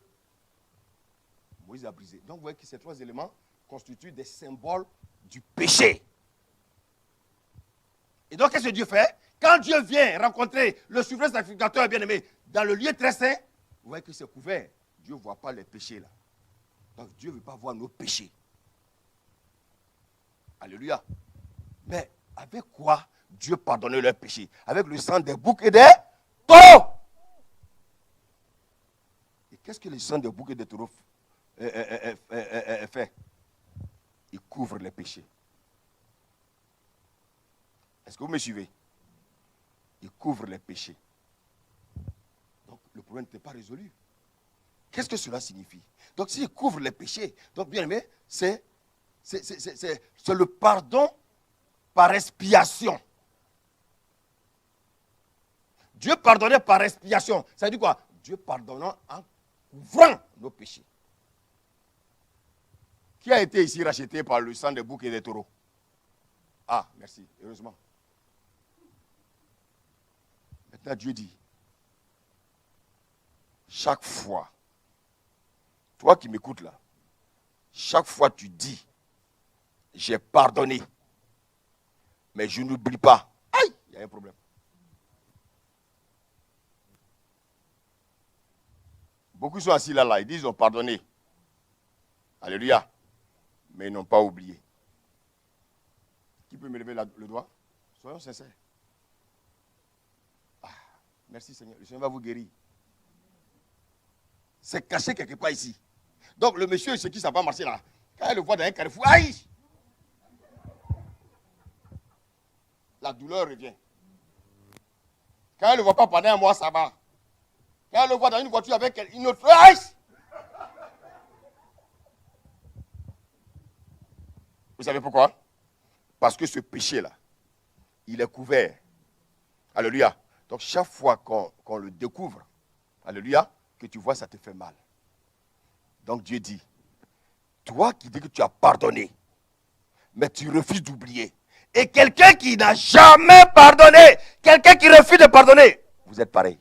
Moïse a brisé. Donc, vous voyez que ces 3 éléments constituent des symboles du péché. Et donc, qu'est-ce que Dieu fait? Quand Dieu vient rencontrer le souverain sacrificateur bien-aimé dans le lieu très saint, vous voyez que c'est couvert. Dieu ne voit pas les péchés là. Donc, Dieu ne veut pas voir nos péchés. Alléluia. Mais avec quoi Dieu pardonnait leurs péchés? Avec le sang des boucs et des taureaux. Et qu'est-ce que le sang des boucs et des taureaux fait? Il couvre les péchés. Est-ce que vous me suivez? Il couvre les péchés. Donc le problème n'était pas résolu. Qu'est-ce que cela signifie? Donc s'il couvre les péchés, donc bien aimé, c'est le pardon par expiation. Dieu pardonnait par expiation. Ça veut dire quoi? Dieu pardonnant en couvrant nos péchés. Qui a été ici racheté par le sang des boucs et des taureaux? Ah, merci, heureusement. Maintenant, Dieu dit, chaque fois, toi qui m'écoutes là, chaque fois tu dis, j'ai pardonné, mais je n'oublie pas. Aïe, il y a un problème. Beaucoup sont assis là, ils disent ils ont pardonné. Alléluia. Mais ils n'ont pas oublié. Qui peut me lever le doigt? Soyons sincères. Ah, merci Seigneur. Le Seigneur va vous guérir. C'est caché quelque part ici. Donc le monsieur, chez qui ça va marcher là, quand il le voit dans un carrefour, aïe! La douleur revient. Quand il ne le voit pas pendant un mois, ça va. Quand il le voit dans une voiture avec une autre, aïe! Vous savez pourquoi? Parce que ce péché-là, il est couvert. Alléluia. Donc chaque fois qu'on le découvre, alléluia, que tu vois, ça te fait mal. Donc Dieu dit, toi qui dis que tu as pardonné, mais tu refuses d'oublier. Et quelqu'un qui n'a jamais pardonné, quelqu'un qui refuse de pardonner, vous êtes pareil.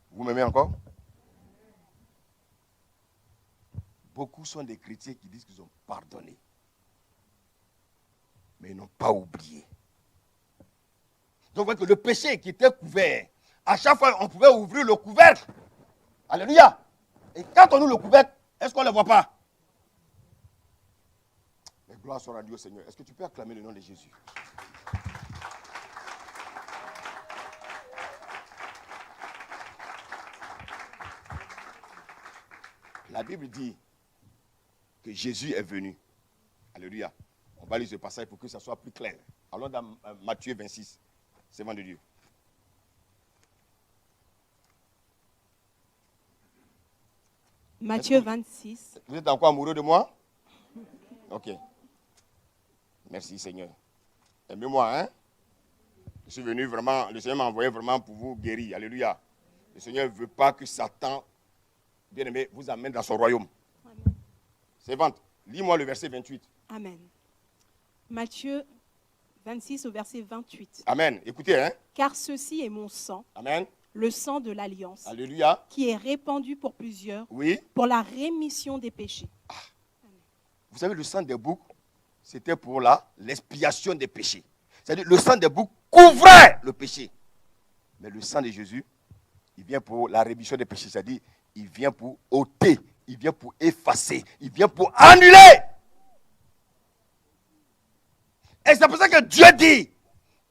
Vous m'aimez encore? Beaucoup sont des chrétiens qui disent qu'ils ont pardonné. Mais ils n'ont pas oublié. Donc, vous voyez que le péché qui était couvert, à chaque fois, on pouvait ouvrir le couvercle Alléluia. Et quand on nous le couvercle, est-ce qu'on ne le voit pas? Mais gloire soit rendue au Seigneur. Est-ce que tu peux acclamer le nom de Jésus? La Bible dit que Jésus est venu. Alléluia. On va lire ce passage pour que ça soit plus clair. Allons dans Matthieu 26. C'est bon de Dieu. Matthieu 26. Vous êtes encore amoureux de moi? Ok. Merci Seigneur. Aimez-moi, hein? Je suis venu vraiment, le Seigneur m'a envoyé vraiment pour vous guérir. Alléluia. Le Seigneur ne veut pas que Satan, bien aimé, vous amène dans son royaume. Amen. C'est vente. Lis-moi le verset 28. Amen. Matthieu 26 au verset 28. Amen. Écoutez, hein? Car ceci est mon sang, Amen. le sang de l'alliance, Alléluia. qui est répandu pour plusieurs, Oui. pour la rémission des péchés. Vous savez, le sang des boucs, c'était pour l'expiation des péchés. C'est-à-dire, le sang des boucs couvrait le péché. Mais le sang de Jésus, il vient pour la rémission des péchés. C'est-à-dire, il vient pour ôter, il vient pour effacer, il vient pour annuler. Et c'est pour ça que Dieu dit,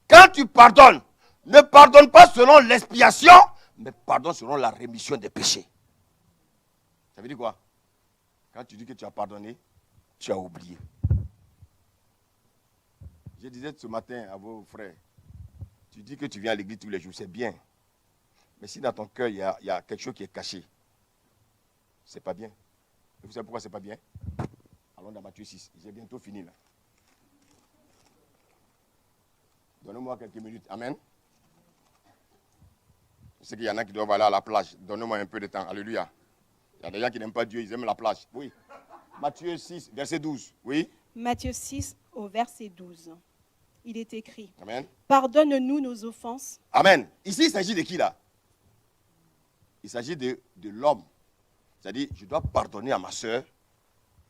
quand tu pardonnes, ne pardonne pas selon l'expiation, mais pardonne selon la rémission des péchés. Ça veut dire quoi? Quand tu dis que tu as pardonné, tu as oublié. Je disais ce matin à vos frères, tu dis que tu viens à l'église tous les jours, c'est bien. Mais si dans ton cœur, il y a quelque chose qui est caché, c'est pas bien. Et vous savez pourquoi c'est pas bien? Allons dans Matthieu 6. J'ai bientôt fini là. Donnez-moi quelques minutes. Amen. Je sais qu'il y en a qui doivent aller à la plage. Donnez-moi un peu de temps. Alléluia. Il y a des gens qui n'aiment pas Dieu, ils aiment la plage. Oui. Matthieu 6, verset 12. Oui. Matthieu 6 au verset 12. Il est écrit. Amen. Pardonne-nous nos offenses. Amen. Ici, il s'agit de qui là? Il s'agit de l'homme. C'est-à-dire, je dois pardonner à ma soeur.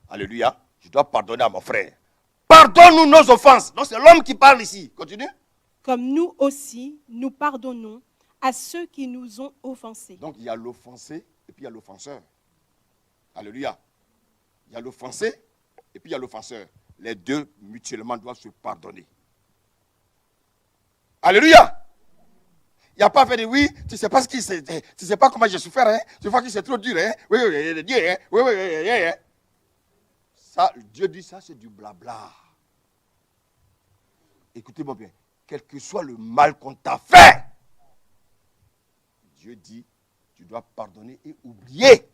Alléluia. Je dois pardonner à mon frère. Pardonne-nous nos offenses. Donc, c'est l'homme qui parle ici. Continue. Comme nous aussi, nous pardonnons à ceux qui nous ont offensés. Donc, il y a l'offensé et puis il y a l'offenseur. Alléluia. Il y a l'offensé et puis il y a l'offenseur. Les deux, mutuellement, doivent se pardonner. Alléluia. Il n'y a pas fait de oui, tu ne sais pas ce qui c'est, tu sais pas comment j'ai souffert, hein? Tu vois que c'est trop dur, hein? Oui, hein? Oui. Ça, Dieu dit ça, c'est du blabla. Écoutez-moi bien, quel que soit le mal qu'on t'a fait, Dieu dit, tu dois pardonner et oublier.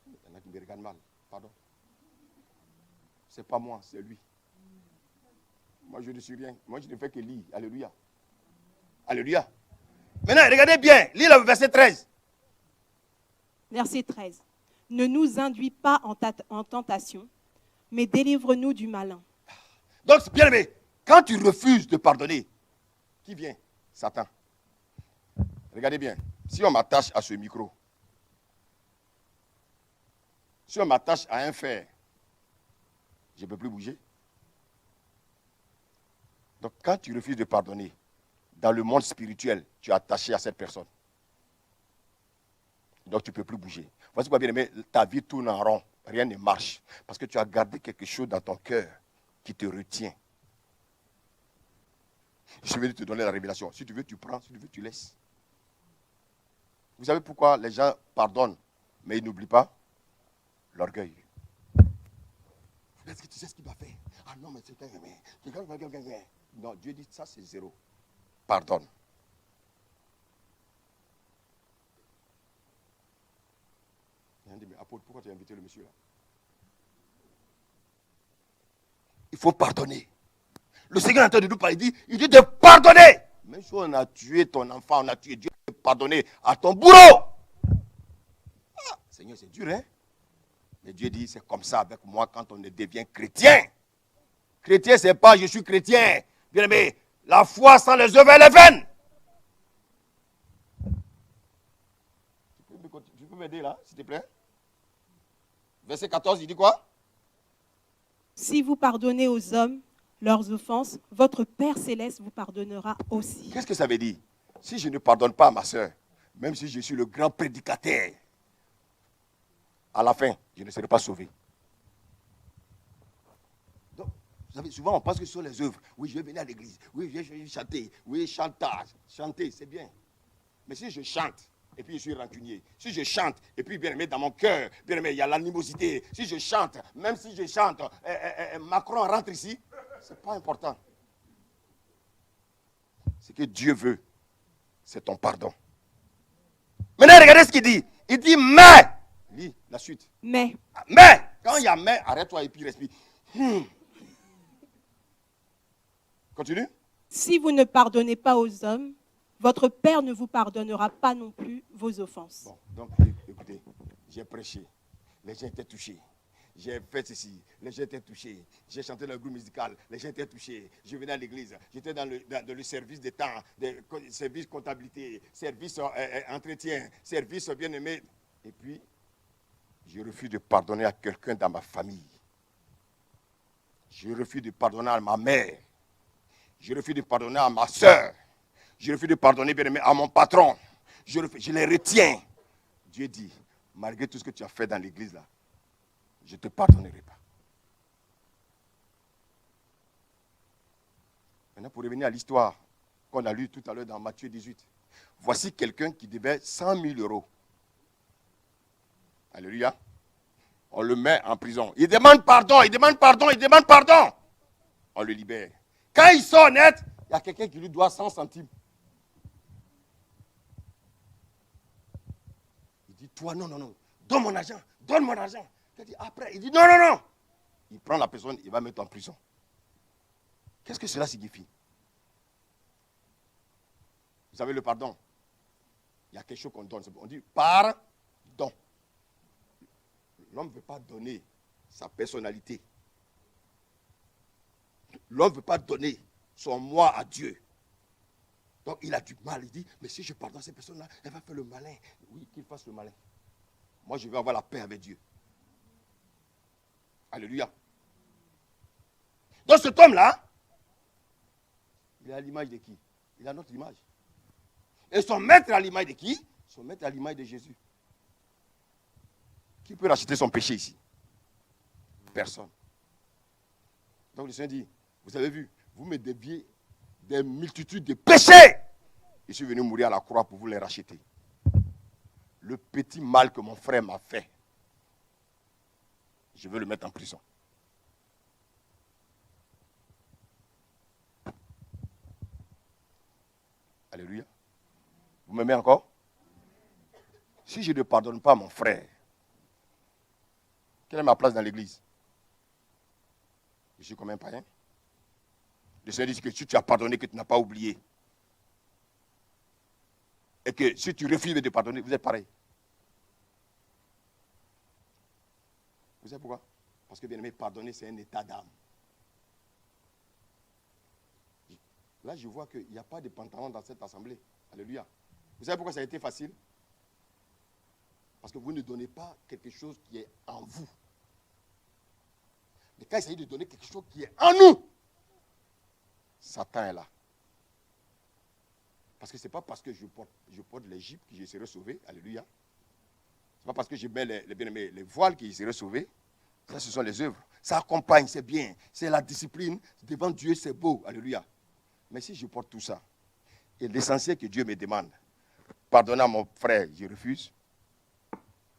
Il y en a qui me regardent mal, pardon. Ce n'est pas moi, c'est lui. Moi, je ne suis rien. Moi, je ne fais que lire. Alléluia. Alléluia. Maintenant, regardez bien. Lis le verset 13. Verset 13. Ne nous induis pas en tentation, mais délivre-nous du malin. Donc, bien aimé, quand tu refuses de pardonner, qui vient? Satan. Regardez bien. Si on m'attache à ce micro, si on m'attache à un fer, je ne peux plus bouger. Donc, quand tu refuses de pardonner, dans le monde spirituel, tu es attaché à cette personne. Donc, tu ne peux plus bouger. Voici pourquoi, bien aimé, ta vie tourne en rond. Rien ne marche. Parce que tu as gardé quelque chose dans ton cœur qui te retient. Je vais te donner la révélation. Si tu veux, tu prends. Si tu veux, tu laisses. Vous savez pourquoi les gens pardonnent, mais ils n'oublient pas? L'orgueil. Est-ce que tu sais ce qu'il m'a fait? Ah non, mais c'est quelqu'un. Non, Dieu dit ça, c'est zéro. Pardonne. Il y a dit, mais apôtre, pourquoi tu as invité le monsieur là? Il faut pardonner. Le Seigneur entend de nous parler, il dit de pardonner. Même si on a tué ton enfant, on a tué Dieu, de pardonner à ton bourreau. Ah, Seigneur, c'est dur, hein? Mais Dieu dit, c'est comme ça avec moi quand on devient chrétien. Chrétien, c'est pas je suis chrétien. Bien aimé, la foi sans les œuvres, elle est vaine. Tu peux m'aider là, s'il te plaît? Verset 14, il dit quoi? Si vous pardonnez aux hommes leurs offenses, votre Père céleste vous pardonnera aussi. Qu'est-ce que ça veut dire? Si je ne pardonne pas à ma soeur, Même si je suis le grand prédicateur, à la fin, je ne serai pas sauvé. Donc, vous savez, souvent on pense que ce sont les œuvres. Oui, je vais venir à l'église. Oui, je vais chanter. Oui, chantage. Chanter, c'est bien. Mais si je chante, et puis je suis rancunier. Si je chante, et puis bien aimé dans mon cœur, bien aimé, il y a l'animosité. Si je chante, même si je chante, Macron rentre ici, c'est pas important. Ce que Dieu veut, c'est ton pardon. Maintenant, regardez ce qu'il dit. Il dit, mais. Lis la suite. Mais, Quand il y a mais, arrête-toi et puis respire. Continue. si vous ne pardonnez pas aux hommes, votre Père ne vous pardonnera pas non plus vos offenses. Bon, donc, écoutez, j'ai prêché. Les gens étaient touchés. J'ai fait ceci, les gens étaient touchés. J'ai chanté le groupe musical, les gens étaient touchés. Je venais à l'église, j'étais dans le service des temps, service comptabilité, service entretien, service bien-aimé. Et puis, je refuse de pardonner à quelqu'un dans ma famille. Je refuse de pardonner à ma mère. Je refuse de pardonner à ma soeur. Je refuse de pardonner, bien-aimé, à mon patron. Je les retiens. Dieu dit, malgré tout ce que tu as fait dans l'église là, je ne te pardonnerai pas. Maintenant, pour revenir à l'histoire qu'on a lue tout à l'heure dans Matthieu 18. Voici quelqu'un qui devait 100 000 euros. Alléluia. On le met en prison. Il demande pardon, il demande pardon, il demande pardon. On le libère. Quand il sort net, il y a quelqu'un qui lui doit 100 centimes. Il dit, toi, non, donne mon argent, donne mon argent. Il dit, après, il dit, non. Il prend la personne, il va mettre en prison. Qu'est-ce que cela signifie? Vous savez, le pardon, il y a quelque chose qu'on donne. On dit, pardon. L'homme ne veut pas donner sa personnalité. L'homme ne veut pas donner son moi à Dieu. Donc il a du mal. Il dit, mais si je pardonne cette personne-là, elle va faire le malin. Oui, qu'il fasse le malin. Moi, je veux avoir la paix avec Dieu. Alléluia. Donc cet homme-là, il est à l'image de qui? Il a notre image. Et son maître est à l'image de qui? Son maître est à l'image de Jésus. Qui peut racheter son péché ici? Personne. Donc le Seigneur dit, vous avez vu, vous me deviez des multitudes de péchés. Je suis venu mourir à la croix pour vous les racheter. Le petit mal que mon frère m'a fait, je veux le mettre en prison. Alléluia. Vous m'aimez encore? Si je ne pardonne pas mon frère, quelle est ma place dans l'église? Je suis comme un païen. Le Seigneur dit que si tu as pardonné, que tu n'as pas oublié. Et que si tu refuses de pardonner, vous êtes pareil. Vous savez pourquoi? Parce que bien aimé, pardonner, c'est un état d'âme. Là, je vois qu'il n'y a pas de pantalon dans cette assemblée. Alléluia. Vous savez pourquoi ça a été facile? Parce que vous ne donnez pas quelque chose qui est en vous. Mais quand il s'agit de donner quelque chose qui est en nous, Satan est là. Parce que ce n'est pas parce que je porte l'Égypte que je serai sauvé. Alléluia. Ce n'est pas parce que je mets les voiles que je serai sauvé. Ça, ce sont les œuvres. Ça accompagne, c'est bien. C'est la discipline. Devant Dieu, c'est beau. Alléluia. Mais si je porte tout ça, et l'essentiel que Dieu me demande, pardonner à mon frère, je refuse,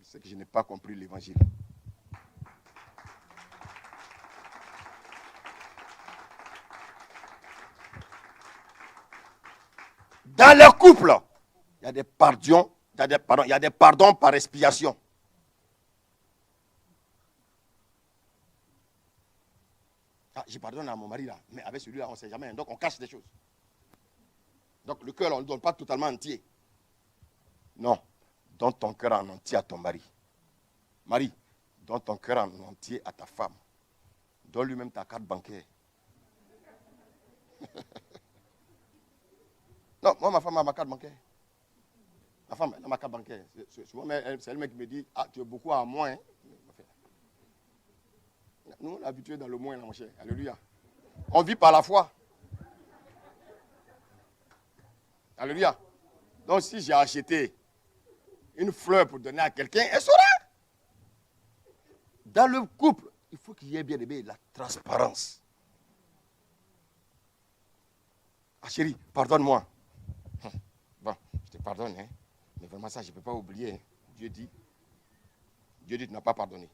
c'est que je n'ai pas compris l'évangile. Dans leur couple, il y a des pardons, il y a des pardons par expiation. Ah, je pardonne à mon mari là, mais avec celui-là, on ne sait jamais. Donc on cache des choses. Donc le cœur, on ne le donne pas totalement entier. Non, donne ton cœur en entier à ton mari. Marie, donne ton cœur en entier à ta femme. Donne lui-même ta carte bancaire. Non, moi, ma femme a ma carte bancaire. Ma femme a ma carte bancaire. Souvent, c'est elle-même qui me dit, ah, tu es beaucoup à moins. Hein? Nous, on est habitués dans le moins, là, mon cher. Alléluia. On vit par la foi. Alléluia. Donc, si j'ai acheté une fleur pour donner à quelqu'un, elle saura. Dans le couple, il faut qu'il y ait bien aimé la transparence. Ah chérie, pardonne-moi. Bon, je te pardonne, hein. Mais vraiment ça, je ne peux pas oublier. Hein. Dieu dit, tu n'as pas pardonné.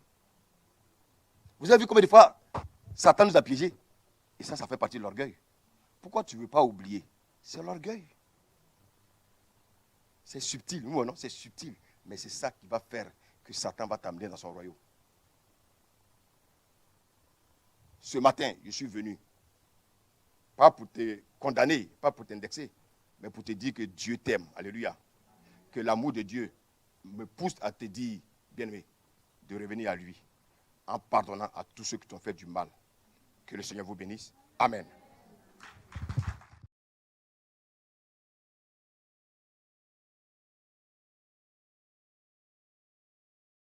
Vous avez vu combien de fois Satan nous a piégés? Et ça fait partie de l'orgueil. Pourquoi tu ne veux pas oublier? C'est l'orgueil. C'est subtil, oui ou non? C'est subtil. Mais c'est ça qui va faire que Satan va t'amener dans son royaume. Ce matin, je suis venu, pas pour te condamner, pas pour t'indexer, mais pour te dire que Dieu t'aime. Alléluia. Que l'amour de Dieu me pousse à te dire, bien-aimé, de revenir à lui, en pardonnant à tous ceux qui t'ont fait du mal. Que le Seigneur vous bénisse. Amen.